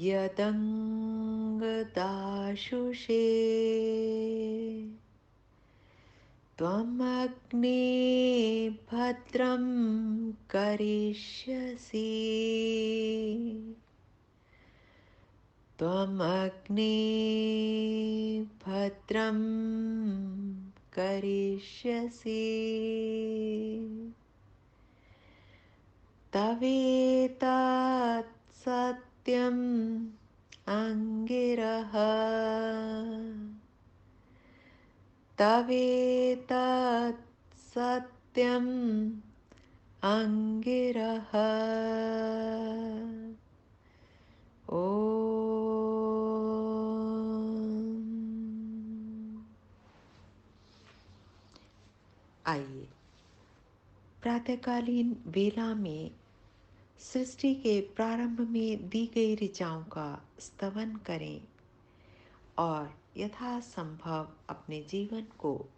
यदङ्गदाशुषे त्वमग्ने भद्रं करिष्यसि त्वमग्ने भद्रं करिष्यसि तवेतत् सत्यम् अङ्गिरः तवेतत् सत्यम् अङ्गिरः आइए प्रातःकालीन वेला में सृष्टि के प्रारंभ में दी गई ऋचाओं का स्तवन करें और यथासंभव अपने जीवन को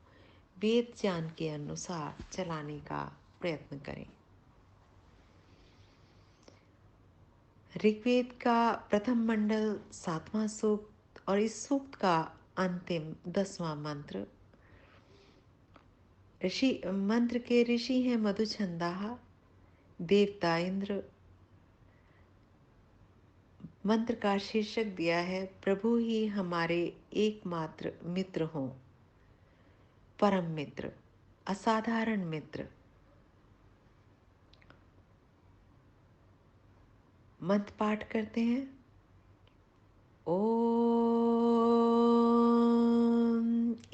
वेद ज्ञान के अनुसार चलाने का प्रयत्न करें। ऋग्वेद का प्रथम मंडल 7वां सूक्त और इस सूक्त का अंतिम 10वां मंत्र। मंत्र के ऋषि हैं मधुछंदाह, देवता इंद्र। मंत्र का शीर्षक दिया है प्रभु ही हमारे एकमात्र मित्र हों, परम मित्र, असाधारण मित्र। मंत्र पाठ करते हैं। ओम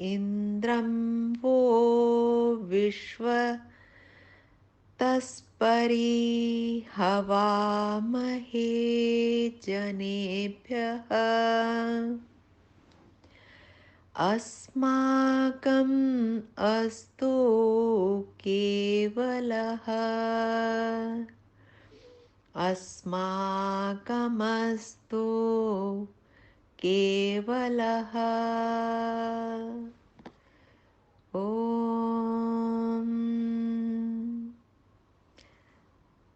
इंद्रम वो विश्व तस्परि हवामहे जनेभ्यः अस्माकम् अस्तु केवलः अस्माकमस्तु केवलः। ओम।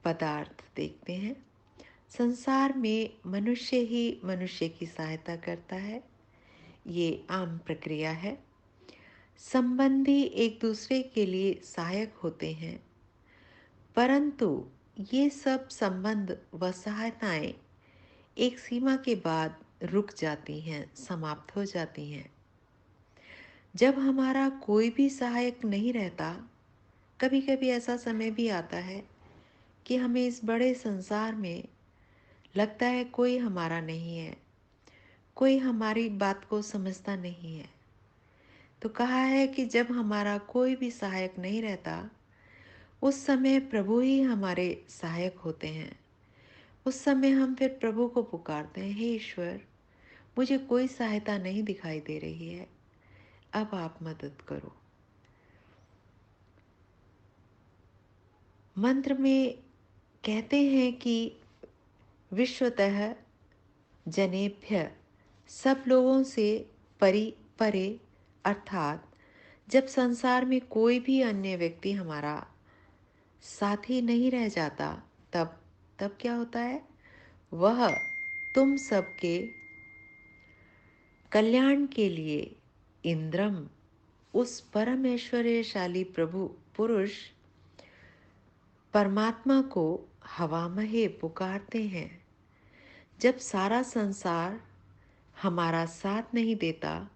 पदार्थ देखते हैं। संसार में मनुष्य ही मनुष्य की सहायता करता है, ये आम प्रक्रिया है। संबंधी एक दूसरे के लिए सहायक होते हैं, परंतु ये सब संबंध व सहायताएं एक सीमा के बाद रुक जाती हैं, समाप्त हो जाती हैं। जब हमारा कोई भी सहायक नहीं रहता, कभी कभी ऐसा समय भी आता है कि हमें इस बड़े संसार में लगता है कोई हमारा नहीं है, कोई हमारी बात को समझता नहीं है। तो कहा है कि जब हमारा कोई भी सहायक नहीं रहता, उस समय प्रभु ही हमारे सहायक होते हैं। उस समय हम फिर प्रभु को पुकारते हैं, हे ईश्वर, मुझे कोई सहायता नहीं दिखाई दे रही है, अब आप मदद करो। मंत्र में कहते हैं कि विश्वतः जनेभ्य, सब लोगों से परे, अर्थात जब संसार में कोई भी अन्य व्यक्ति हमारा साथी नहीं रह जाता, तब क्या होता है? वह तुम सबके कल्याण के लिए इंद्रम, उस परम ऐश्वर्यशाली प्रभु पुरुष परमात्मा को हवामहे पुकारते हैं। जब सारा संसार हमारा साथ नहीं देता,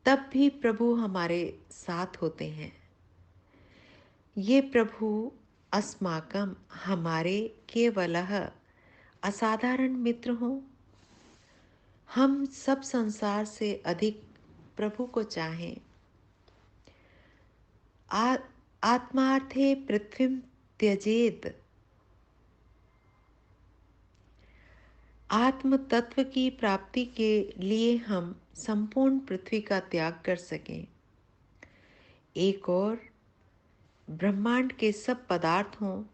तब भी प्रभु हमारे साथ होते हैं। ये प्रभु अस्माकम, हमारे केवलः असाधारण मित्र हों। हम सब संसार से अधिक प्रभु को चाहें। आत्मार्थे पृथ्वीं त्यजेत, आत्म तत्व की प्राप्ति के लिए हम संपूर्ण पृथ्वी का त्याग कर सकें। एक और ब्रह्मांड के सब पदार्थ हों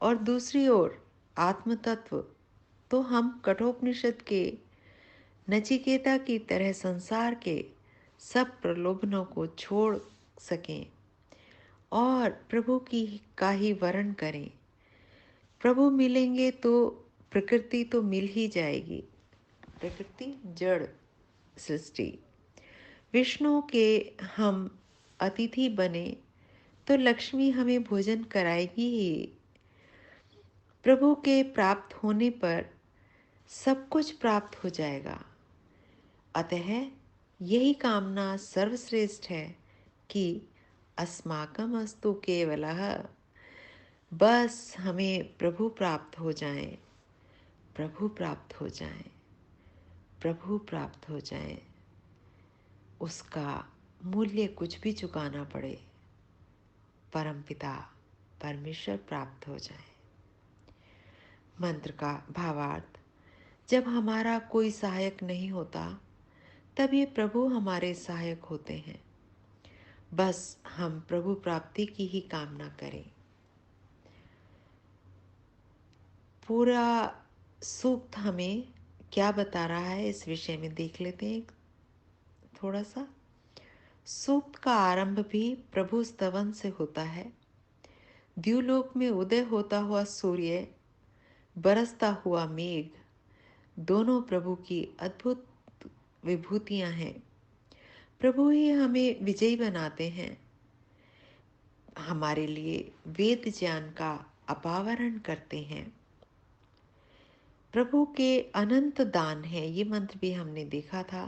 और दूसरी ओर आत्म तत्व, तो हम कठोपनिषद के नचिकेता की तरह संसार के सब प्रलोभनों को छोड़ सकें और प्रभु का ही वरण करें। प्रभु मिलेंगे तो प्रकृति तो मिल ही जाएगी। प्रकृति जड़ सृष्टि। विष्णु के हम अतिथि बने तो लक्ष्मी हमें भोजन कराएगी ही। प्रभु के प्राप्त होने पर सब कुछ प्राप्त हो जाएगा। अतः यही कामना सर्वश्रेष्ठ है कि अस्माकम अस्तु केवलः, बस हमें प्रभु प्राप्त हो जाएं, प्रभु प्राप्त हो जाएं, प्रभु प्राप्त हो जाएं। उसका मूल्य कुछ भी चुकाना पड़े, परमपिता परमेश्वर प्राप्त हो जाए। मंत्र का भावार्थ। जब हमारा कोई सहायक नहीं होता तब ये प्रभु हमारे सहायक होते हैं। बस हम प्रभु प्राप्ति की ही कामना करें। पूरा सूक्त हमें क्या बता रहा है इस विषय में देख लेते हैं थोड़ा सा। सूक्त का आरंभ भी प्रभु स्तवन से होता है। द्युलोक में उदय होता हुआ सूर्य, बरसता हुआ मेघ, दोनों प्रभु की अद्भुत विभूतियां हैं। प्रभु ही हमें विजयी बनाते हैं, हमारे लिए वेद ज्ञान का अपावरण करते हैं। प्रभु के अनंत दान है, ये मंत्र भी हमने देखा था।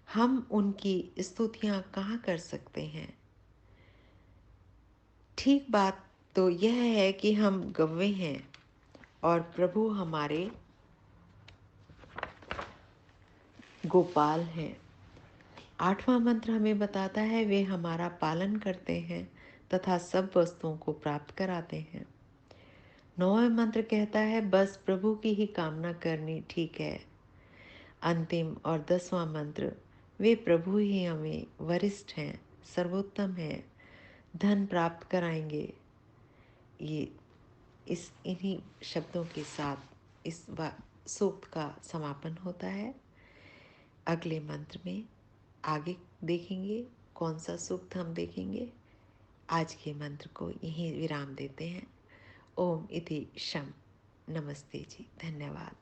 हम उनकी स्तुतियां कहाँ कर सकते हैं। ठीक बात तो यह है कि हम गव्वे हैं और प्रभु हमारे गोपाल हैं। आठवां मंत्र हमें बताता है वे हमारा पालन करते हैं तथा सब वस्तुओं को प्राप्त कराते हैं। नौवां मंत्र कहता है बस प्रभु की ही कामना करनी ठीक है। अंतिम और 10वां मंत्र, वे प्रभु ही हमें वरिष्ठ हैं, सर्वोत्तम हैं, धन प्राप्त कराएंगे। ये इन्हीं शब्दों के साथ इस सूक्त का समापन होता है। अगले मंत्र में आगे देखेंगे कौन सा सूक्त हम देखेंगे। आज के मंत्र को यहीं विराम देते हैं। ओम इति शम। नमस्ते जी, धन्यवाद।